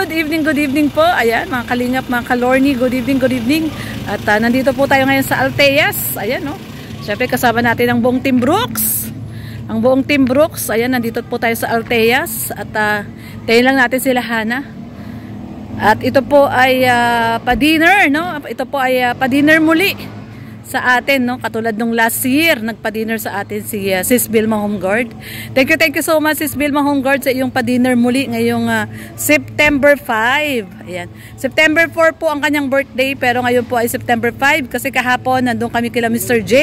good evening po. Ayan, mga kalingap, mga kalorni, good evening. At nandito po tayo ngayon sa Alteas. Ayan, no. Siyempre kasama natin ang buong Team Brooks. Ang buong Team Brooks. Ayan, nandito po tayo sa Alteas. At tayo lang natin sila Hana. At ito po ay pa-dinner, no. Ito po ay pa-dinner muli sa atin, no, katulad nung last year nagpa-dinner sa atin si Sis Vilma Homeguard. Thank you so much Sis Vilma Homeguard sa iyong pa-dinner muli ngayong September 5. Ayan. September 4 po ang kanyang birthday, pero ngayon po ay September 5 kasi kahapon nandun kami kila Mr. J.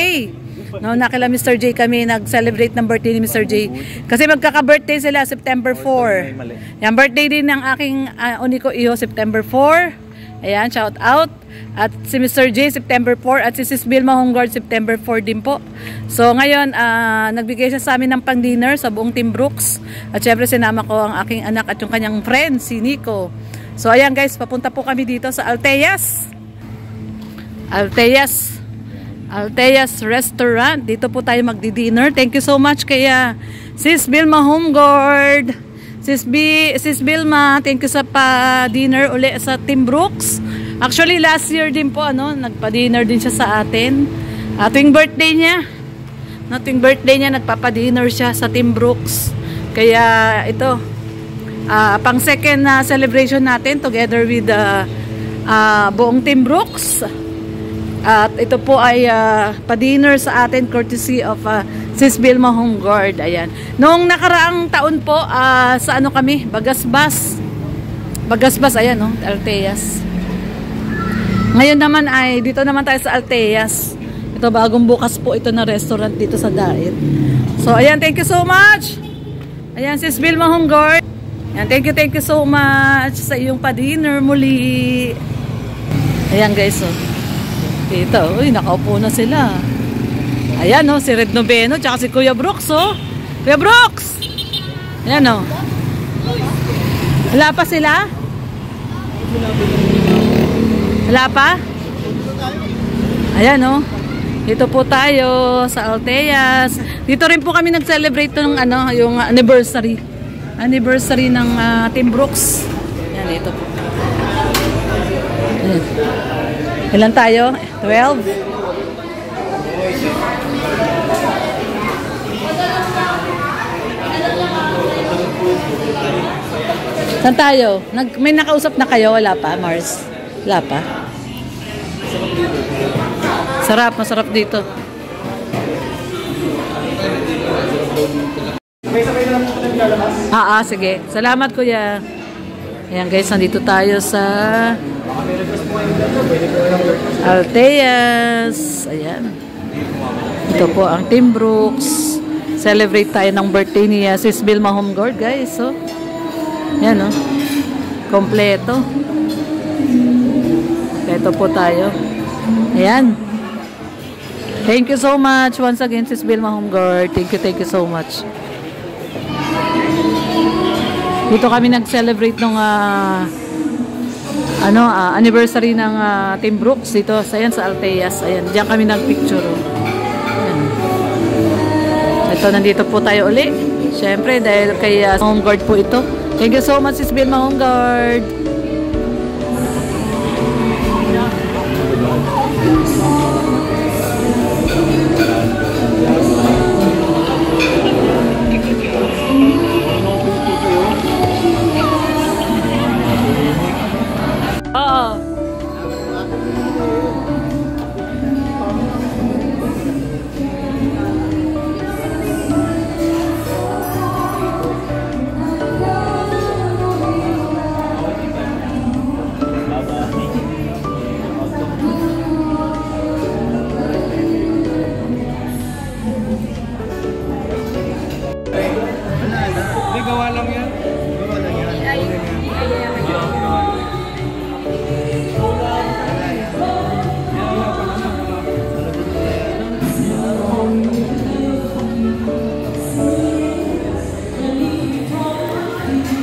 No, na kila Mr. J kami nag-celebrate ng birthday ni Mr. J. Kasi magkaka-birthday sila September 4. Yan, birthday din ng aking uniko iho September 4. Ayan, shout out. At si Mr. J September 4 at si Sis Vilma Homeguard September 4 din po. So ngayon, nagbigay siya sa amin ng pang-dinner sa buong Team Brooks. At syempre sinama ko ang aking anak at yung kanyang friend, si Nico. So ayan guys, papunta po kami dito sa Alteas. Alteas Restaurant. Dito po tayo magdi-dinner. Thank you so much kaya Sis Vilma Homeguard. Sis Vilma, thank you sa pa-dinner uli sa Team Brooks. Actually, last year din po, nagpa-dinner din siya sa atin. Tuwing birthday niya. Tuwing birthday niya, nagpapa-dinner siya sa Team Brooks. Kaya ito, pang second na celebration natin together with buong Team Brooks. At ito po ay pa-dinner sa atin courtesy of Sis Vilma Homeguard. Ayan. Noong nakaraang taon po, sa kami, Bagasbas, ayan, no, Alteas. Ngayon naman ay, dito naman tayo sa Alteas. Ito, bagong bukas po ito na restaurant dito sa Daet. So, ayan, thank you so much. Ayan, Sis Vilma Homeguard. Ayan, thank you so much sa iyong pa-dinner muli. Ayan guys, oh. Dito, uy, nakaupo na sila. Ayan, oh, si Red Noveno, tsaka si Kuya Brooks, oh. Kuya Brooks! Ayan, oh. Wala pa sila? Wala pa? Ayan, oh. Dito po tayo sa Alteas. Dito rin po kami nag-celebrate ng yung anniversary. Anniversary ng Team Brooks. Ayan, dito po. Ayan. Ilan tayo? 12? Saan tayo? May nakausap na kayo? Wala pa, Mars? Wala pa? Sarap, masarap dito. Sige. Salamat kuya. Ayan guys, nandito tayo sa Alteas. Ayan. Ito po ang Team Brooks. Celebrate tayo ng birthday ni Sis Vilma Homeguard guys. So, ayan, oh. Kompleto. Ito po tayo. Ayan. Thank you so much once again Sis Vilma Homeguard. Thank you so much. Dito kami nag-celebrate ng anniversary ng Team Brooks dito ayan, sa Alteas. Ayan, diyan kami nag-picture. Ayan. Ito, nandito po tayo uli. Siyempre, dahil kay Homeguard po ito. Thank you so much Sis Vilma Homeguard.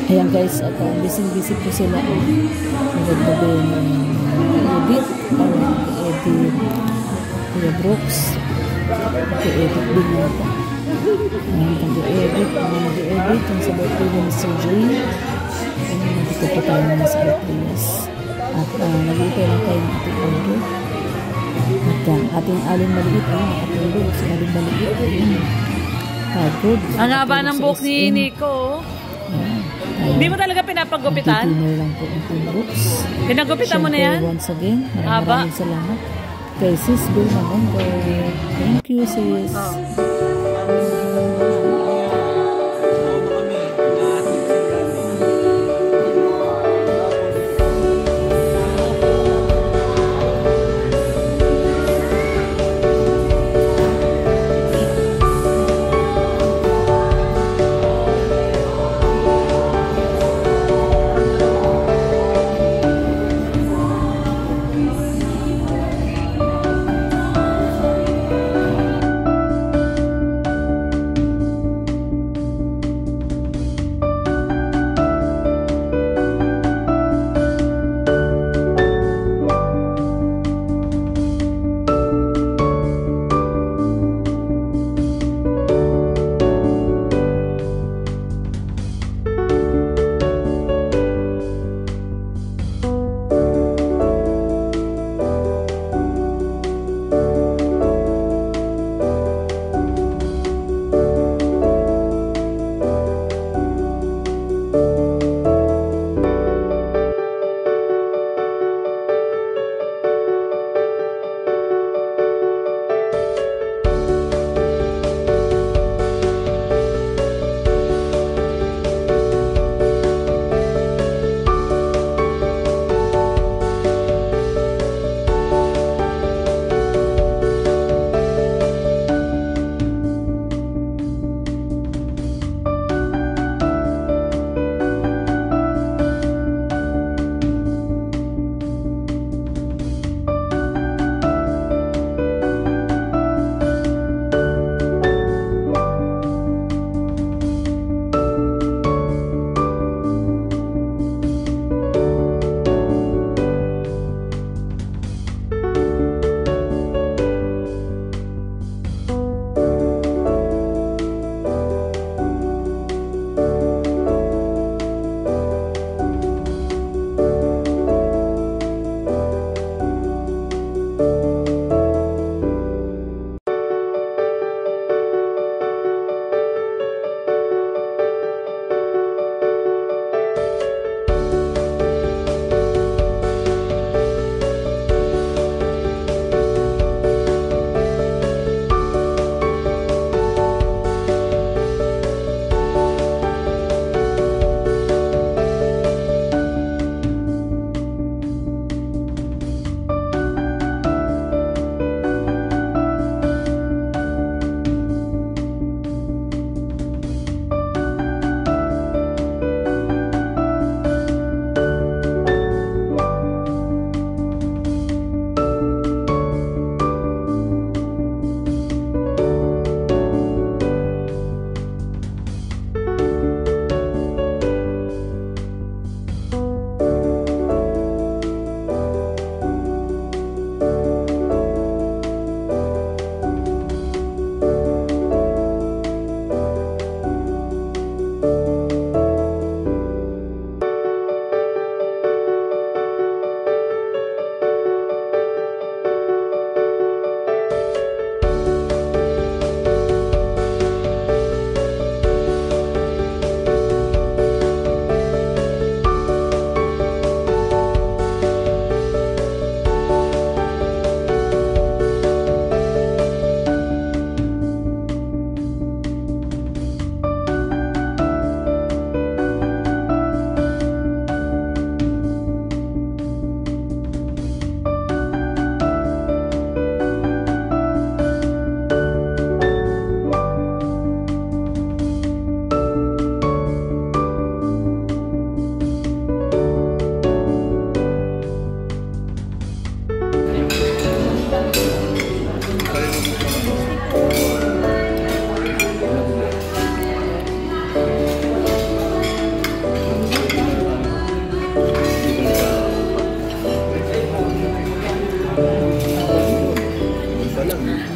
Ayan guys, at busy po sila. Nagbabi ng edit, edit Kuya Brooks. Nag-edit din nata. Nag-edit yung sa birthday ni Mr. J. Dito po tayo naman sa Altreas. At nag-iitay lang tayo ng ating order. At ating alin maliit, nakatulog si alin maliit. Pagod. Ang haba ng buhok ni Nico. Hindi mo talaga pinapagupitan? Dinner lang po ang books. Pinagupitan mo na yan? Once again, maraming salamat kay Sis Vilma Humboldt. Thank you, sis.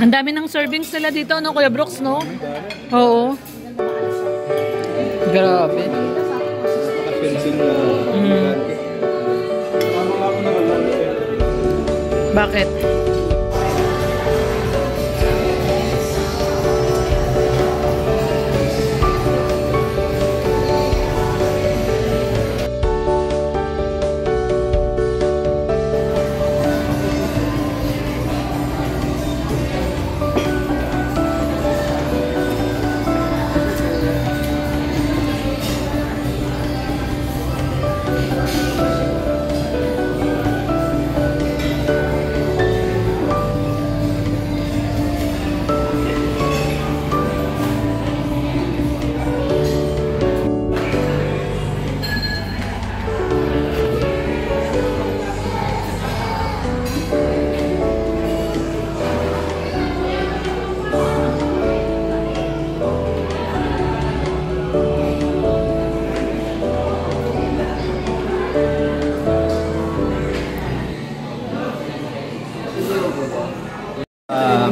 Ang dami ng servings nila dito, no, Kuya Brooks, no? Oo. Grabe. Bakit?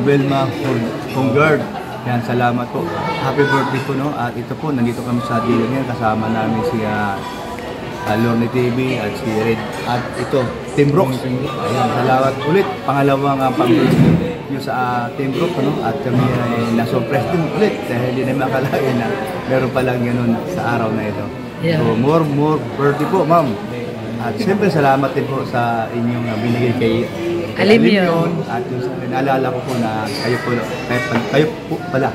Vilma Hongard. Yan, salamat po. Happy birthday po, no? At ito po, nandito kami sa dealer ngayon. Kasama namin si Lorne TV at si Red. At ito, Team Brooks. Ayan, salamat ulit. Pangalawang pang-birthday nyo sa Team Brooks, no? At kami ay na-surprise din ulit. Dahil hindi namin akalain na meron palang ganun sa araw na ito. Yeah. So, more birthday po, ma'am. At siyempre, salamat din po sa inyong binigay kay Alimyon. At yung naalala ko po na kayo po pala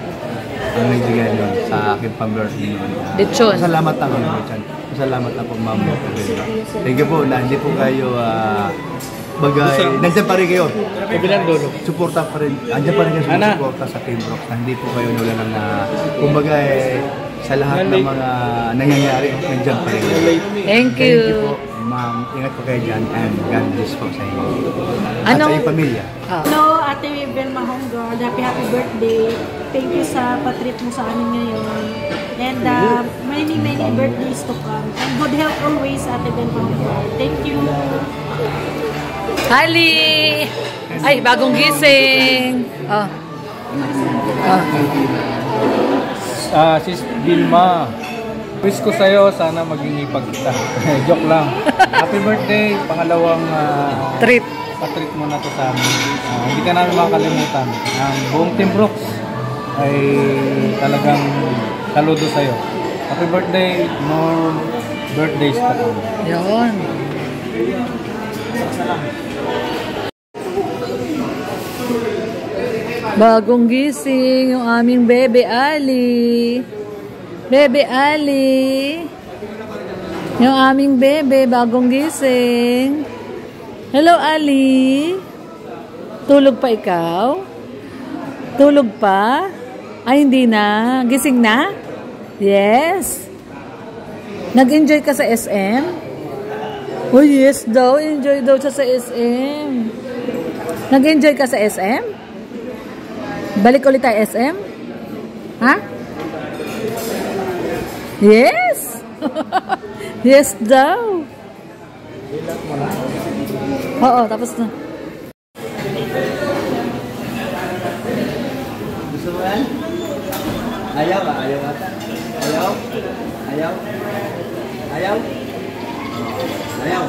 ang nagbigay nun sa aking pang-birthday nun. Salamat ako naman dyan. Salamat ako, ma'am. Thank you po na hindi po kayo bagay. Nandiyan pa rin kayo. Suporta pa rin. Nandiyan pa rin kayo suporta sa Team Brooks. Hindi po kayo wala nang kumbaga sa lahat ng mga nangyayari. Nandiyan pa rin kayo. Thank you. Thank you po, ma'am. Ingat po kayo dyan and God bless po sa inyo. At sa iyong pamilya. Hello, Ate Vilma Hongard. Happy birthday. Thank you sa patrip mo sa amin ngayon. And many birthdays to come. And good health always, Ate Vilma Hongard. Thank you. Ali! Ay, bagong gising. Sis Vilma, wish ko sa'yo, sana maging ipag kita. Joke lang. Happy birthday, pangalawang treat. Pa-treat mo na to sa amin. Hindi ka namin makakalimutan. Ang buong Team Brooks ay talagang saludo sa'yo. Happy birthday, more birthdays ka po. Yun. Bagong gising yung aming Bebe Ali. Bebe Ali. Yung aming bebe, bagong gising. Hello, Ali. Tulog pa ikaw? Tulog pa? Ay, hindi na. Gising na? Yes. Nag-enjoy ka sa SM? Oh, yes daw. Enjoy daw siya sa SM. Nag-enjoy ka sa SM? Balik ulit tayo SM? Ha? Yes! Yes daw. Oo, tapos na. Gusto mo yan? Ayaw ba? Ayaw ata? Ayaw? Ayaw? Ayaw? Ayaw?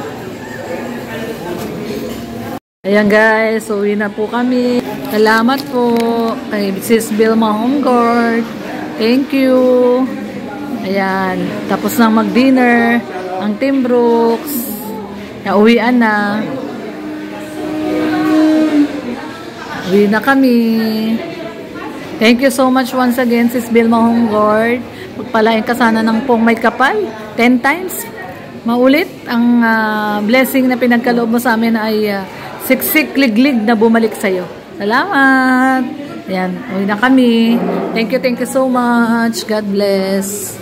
Ayan guys, uwi na po kami. Salamat po kay Sis Vilma Hongard. Thank you. Ayan, tapos nang mag-dinner ang Team Brooks. Uwian na. Uwi na kami. Thank you so much once again, Sis Vilma Hongard. Pagpalain ka sana ng pong may kapal. 10 times. Maulit. Ang blessing na pinagkaloob mo sa amin ay siksik, liglig na bumalik sa'yo. Salamat. Ayan, uwi na kami. Thank you so much. God bless.